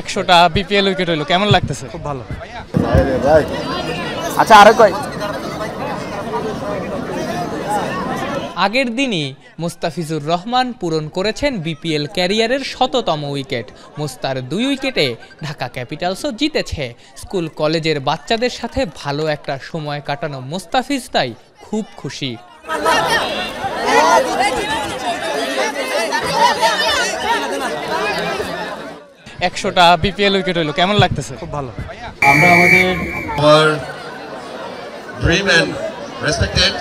100টা BPL wicket হইলো, কেমন লাগতেছে? খুব ভালো। আচ্ছা আরো কয়। আগের দিনই মুস্তাফিজুর রহমান পূরণ করেছেন বিপিএল ক্যারিয়ারের ১০০তম উইকেট। মুস্তার ২ উইকেটে ঢাকা ক্যাপিটালসও জিতেছে। স্কুল কলেজের বাচ্চাদের সাথে ভালো একটা সময় কাটানো মুস্তাফিজ তাই খুব খুশি। 100টা বিপিএল উইকেট হইলো, কেমন লাগতেছে? খুব ভালো। আমরা আমাদের dream and respected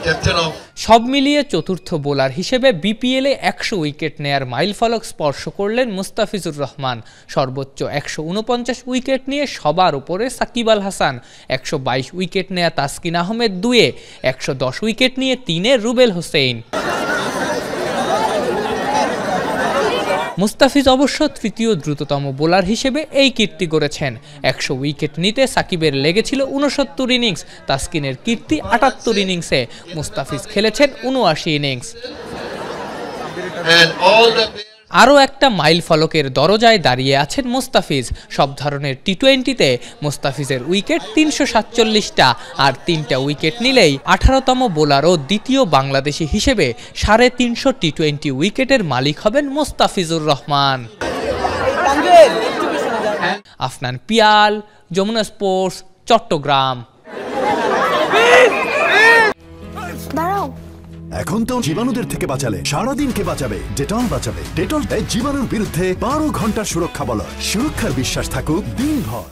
captain of সব মিলিয়ে চতুর্থ বোলার হিসেবে বিপিএলে ১০০ উইকেট নেয়ার মাইলফলক স্পর্শ করলেন মুস্তাফিজুর রহমান। সর্বোচ্চ ১৪৯ উইকেট নিয়ে সবার উপরে সাকিব আল হাসান, ১২২ উইকেট নেয়া তাসকিন আহমেদ ২-এ, ১১০ উইকেট নিয়ে ৩-এ রুবেল হোসেন। মুস্তাফিজ অবশ্য তৃতীয় দ্রুততম বোলার হিসেবে এই কীর্তি গড়েছেন। ১০০ উইকেট নিতে সাকিবের লেগেছিল ৬৯ ইনিংস, তাসকিনের কীর্তি ৭৮ ইনিংসে। মুস্তাফিজ খেলেছেন ৭৯ ইনিংস। আরও একটা মাইল ফলকের দরজায় দাঁড়িয়ে আছেন মুস্তাফিজ। সব ধরনের টি-20তে মুস্তাফিজের উইকেট ৩৪৭টা, আর ৩টা উইকেট নিলেই ১৮তম বোলার ও দ্বিতীয় বাংলাদেশি হিসেবে ৩৫০ টি-20 উইকেটের মালিক হবেন মুস্তাফিজুর রহমান। আফনান পিয়াল, যমুনা স্পোর্টস, চট্টগ্রাম। এখন তো জীবাণুদের থেকে বাঁচালে সারাদিনকে বাঁচাবে ডেটল বাঁচাবে। ডেটল দেয় জীবাণুর বিরুদ্ধে ১২ ঘন্টার সুরক্ষা বলয়। সুরক্ষার বিশ্বাস থাকুক দিনভর।